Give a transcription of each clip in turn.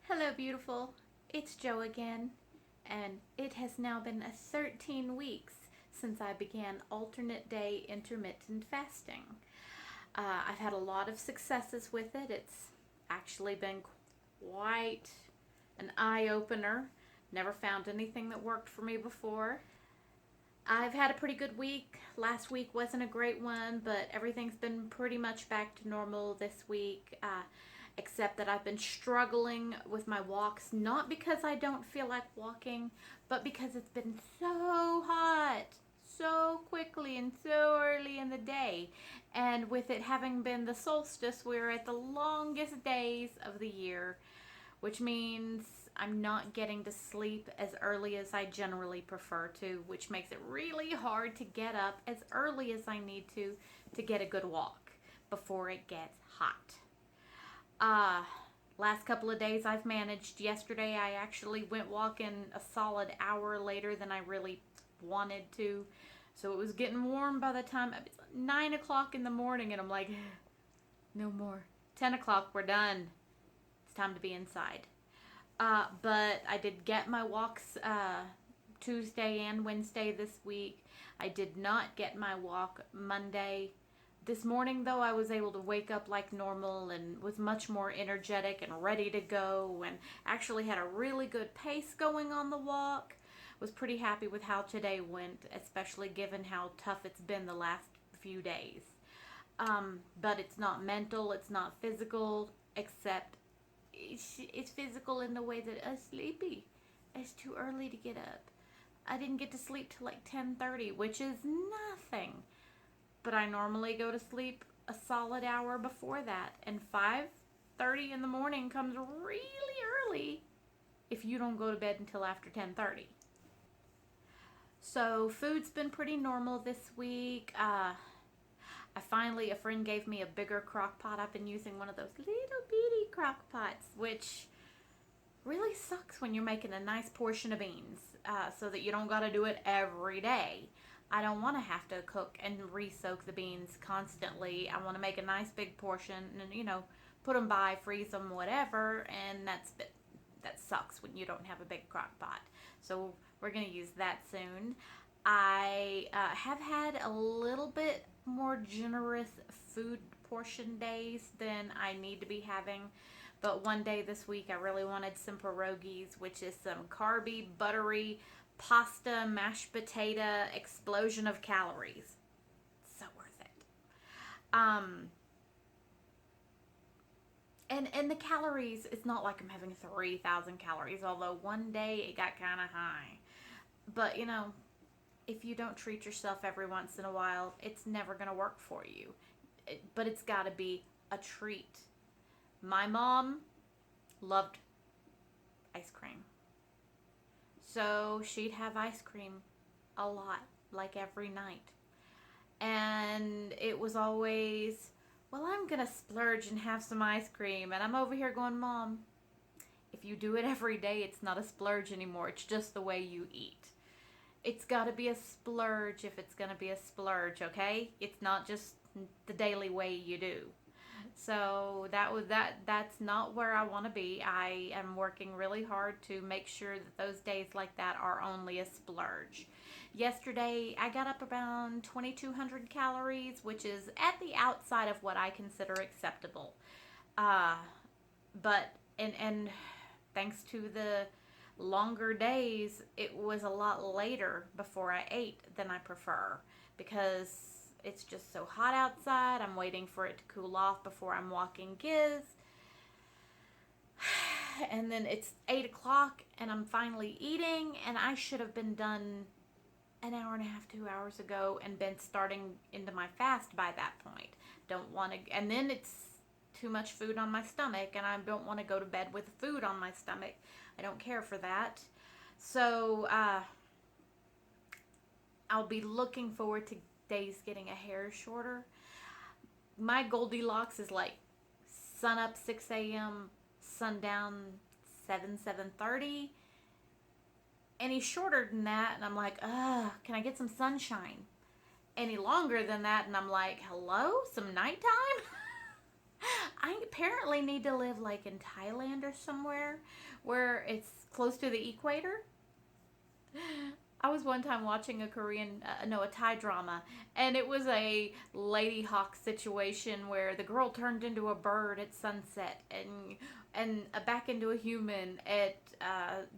Hello, beautiful. It's Joe again, and it has now been 13 weeks since I began alternate day intermittent fasting. I've had a lot of successes with it. It's actually been quite an eye opener. Never found anything that worked for me before. I've had a pretty good week. Last week wasn't a great one, but everything's been pretty much back to normal this week, except that I've been struggling with my walks, not because I don't feel like walking, but because it's been so hot so quickly and so early in the day. And with it having been the solstice, we're at the longest days of the year, which means I'm not getting to sleep as early as I generally prefer to, which makes it really hard to get up as early as I need to get a good walk before it gets hot. Uh, Last couple of days I've managed. Yesterday I actually went walking a solid hour later than I really wanted to. So it was getting warm by the time it was 9 o'clock in the morning, and I'm like, no more. 10 o'clock, we're done. It's time to be inside. But I did get my walks Tuesday and Wednesday this week. I did not get my walk Monday. This morning, though, I was able to wake up like normal and was much more energetic and ready to go, and actually had a really good pace going on the walk. Was pretty happy with how today went, especially given how tough it's been the last few days. But it's not mental, it's not physical, except it's physical in the way that I'm sleepy. It's too early to get up. I didn't get to sleep till like 10:30, which is nothing. But I normally go to sleep a solid hour before that, and 5:30 in the morning comes really early if you don't go to bed until after 10:30. So food's been pretty normal this week. A friend gave me a bigger crock pot. I've been using one of those little bitty crock pots, which really sucks when you're making a nice portion of beans, so that you don't got to do it every day. I don't want to have to cook and re-soak the beans constantly. I want to make a nice big portion and, put them by, freeze them, whatever, and that sucks when you don't have a big crock pot. So we're going to use that soon. I have had a little bit more generous food portion days than I need to be having. But one day this week, I really wanted some pierogies, which is some carby, buttery pasta, mashed potato explosion of calories. So worth it. Um, and the calories, it's not like I'm having 3,000 calories, although one day it got kind of high. But if you don't treat yourself every once in a while, it's never going to work for you. But it's got to be a treat. My mom loved ice cream. So she'd have ice cream a lot, like every night. And it was always, well, I'm going to splurge and have some ice cream. And I'm over here going, Mom, if you do it every day, it's not a splurge anymore. It's just the way you eat. It's got to be a splurge if it's going to be a splurge, okay? It's not just the daily way you do. So that's not where I want to be. I am working really hard to make sure that those days like that are only a splurge. Yesterday I got up around 2,200 calories, which is at the outside of what I consider acceptable. Uh, but and thanks to the longer days, it was a lot later before I ate than I prefer, because it's just so hot outside. I'm waiting for it to cool off before I'm walking Giz. And then it's 8 o'clock and I'm finally eating, and I should have been done an hour and a half, 2 hours ago, and been starting into my fast by that point. Don't want to, and then it's too much food on my stomach, and I don't want to go to bed with food on my stomach. I don't care for that. So I'll be looking forward to days getting a hair shorter. My Goldilocks is like sun up 6 a.m., sundown 7:30. Any shorter than that, and I'm like, can I get some sunshine? Any longer than that, and I'm like, hello, some nighttime? I apparently need to live like in Thailand or somewhere where it's close to the equator. I was one time watching a Korean, no, a Thai drama, and it was a lady hawk situation where the girl turned into a bird at sunset and back into a human at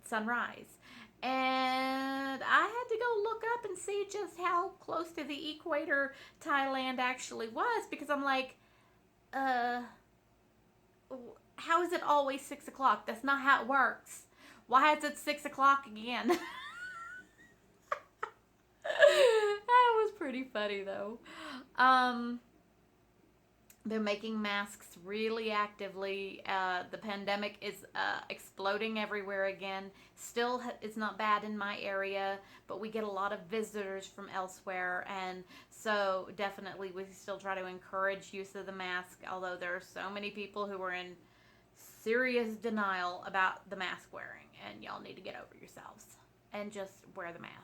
sunrise. And I had to go look up and see just how close to the equator Thailand actually was because I'm like, uh, how is it always 6 o'clock? That's not how it works. Why is it 6 o'clock again? That was pretty funny though. Um, they're making masks really actively. The pandemic is exploding everywhere again. Still, it's not bad in my area, but we get a lot of visitors from elsewhere, and so definitely we still try to encourage use of the mask. Although there are so many people who are in serious denial about the mask wearing, and y'all need to get over yourselves and just wear the mask.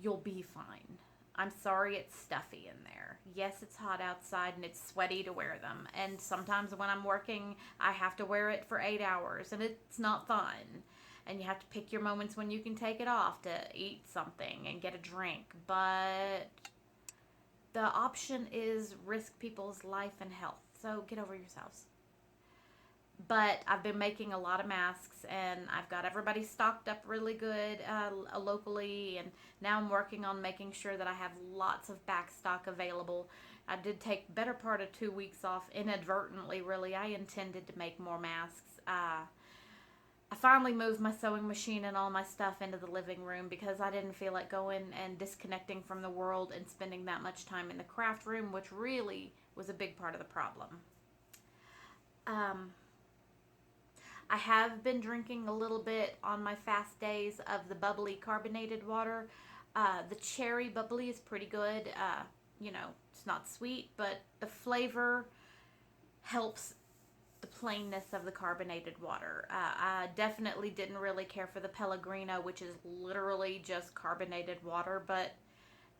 You'll be fine. I'm sorry it's stuffy in there. Yes, it's hot outside and it's sweaty to wear them. And sometimes when I'm working, I have to wear it for 8 hours and it's not fun. And you have to pick your moments when you can take it off to eat something and get a drink. But the option is risk people's life and health. So get over yourselves. But I've been making a lot of masks and I've got everybody stocked up really good locally, and now I'm working on making sure that I have lots of back stock available. I did take better part of 2 weeks off inadvertently, really. I intended to make more masks. I finally moved my sewing machine and all my stuff into the living room because I didn't feel like going and disconnecting from the world and spending that much time in the craft room, which really was a big part of the problem. I have been drinking a little bit on my fast days of the bubbly carbonated water. The cherry bubbly is pretty good. It's not sweet, but the flavor helps the plainness of the carbonated water. I definitely didn't really care for the Pellegrino, which is literally just carbonated water, but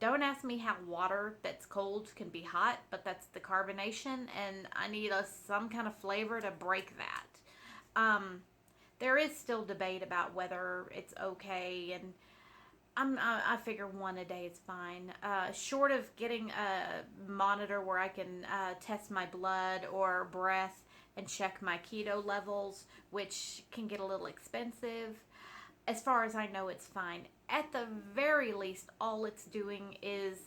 don't ask me how water that's cold can be hot, but that's the carbonation, and I need some kind of flavor to break that. There is still debate about whether it's okay, and I figure one a day is fine. Short of getting a monitor where I can test my blood or breath and check my keto levels, which can get a little expensive. As far as I know, it's fine. At the very least, all it's doing is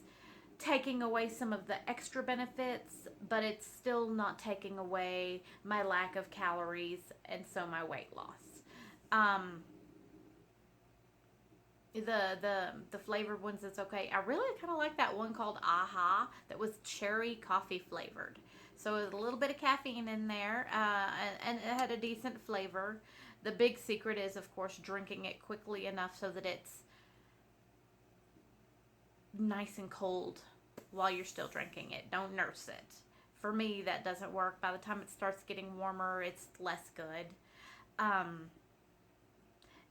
taking away some of the extra benefits, but it's still not taking away my lack of calories and so my weight loss. The flavored ones, it's okay. I really kind of like that one called Aha that was cherry coffee flavored. So there's a little bit of caffeine in there, and it had a decent flavor. The big secret is, of course, drinking it quickly enough so that it's nice and cold while you're still drinking it. Don't nurse it. For me, that doesn't work. By the time it starts getting warmer, it's less good.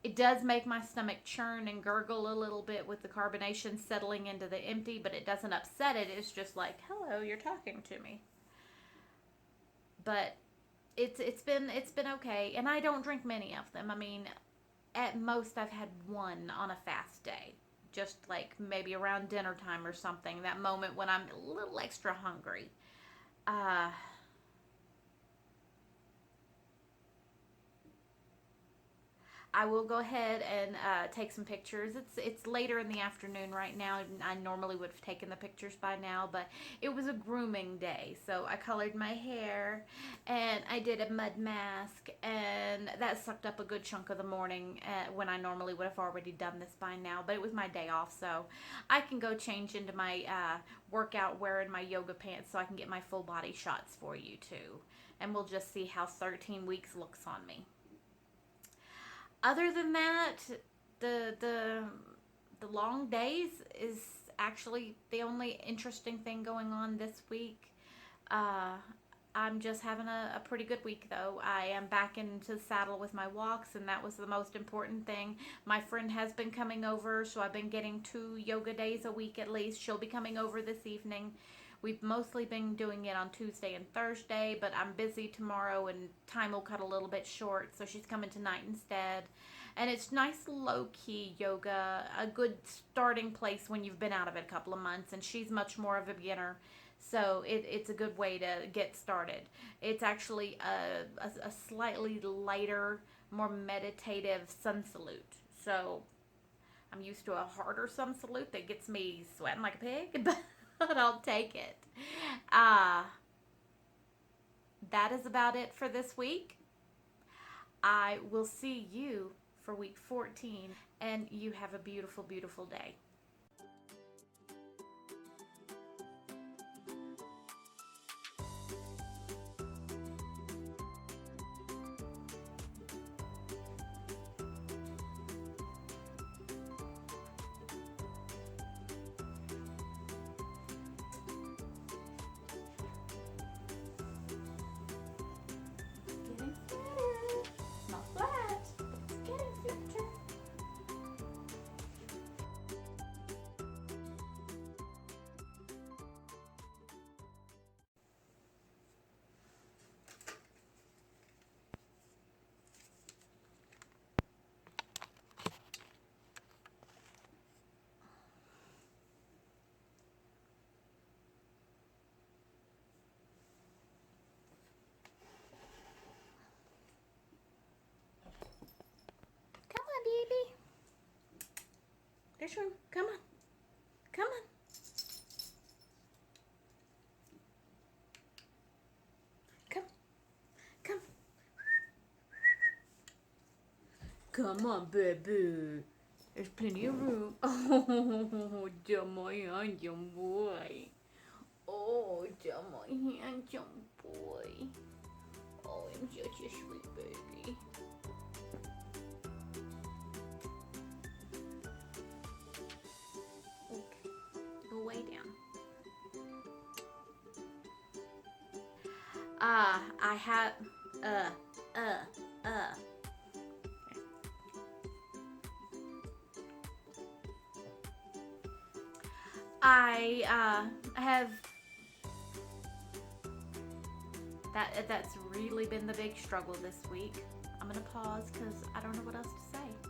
It does make my stomach churn and gurgle a little bit with the carbonation settling into the empty, but it doesn't upset it. It's just like, hello, you're talking to me. But it's been okay, and I don't drink many of them. I mean, at most I've had one on a fast day, just like maybe around dinner time or something. That moment when I'm a little extra hungry. I will go ahead and take some pictures. It's later in the afternoon right now. I normally would have taken the pictures by now, but it was a grooming day. So I colored my hair and I did a mud mask, and that sucked up a good chunk of the morning when I normally would have already done this by now. But it was my day off, so I can go change into my workout wearing my yoga pants so I can get my full body shots for you too. And we'll just see how 13 weeks looks on me. Other than that, the long days is actually the only interesting thing going on this week. I'm just having a pretty good week, though. I am back into the saddle with my walks, and that was the most important thing. My friend has been coming over, so I've been getting 2 yoga days a week at least. She'll be coming over this evening. We've mostly been doing it on Tuesday and Thursday, but I'm busy tomorrow and time will cut a little bit short, so she's coming tonight instead. And it's nice low-key yoga, a good starting place when you've been out of it a couple of months, and she's much more of a beginner. So it's a good way to get started. It's actually a slightly lighter, more meditative sun salute. So I'm used to a harder sun salute that gets me sweating like a pig, but I'll take it. That is about it for this week. I will see you for week 14, and you have a beautiful, beautiful day. Getting flatter. Not flat, but it's getting flatter. Come on, baby. There's room. Come on. Come on. Come. Come. Come on, baby. There's plenty of room. Oh, my handsome boy. Oh, my handsome boy. Oh, I'm such a sweet baby. Okay, go way down. I have, I have, that's really been the big struggle this week. I'm gonna pause because I don't know what else to say.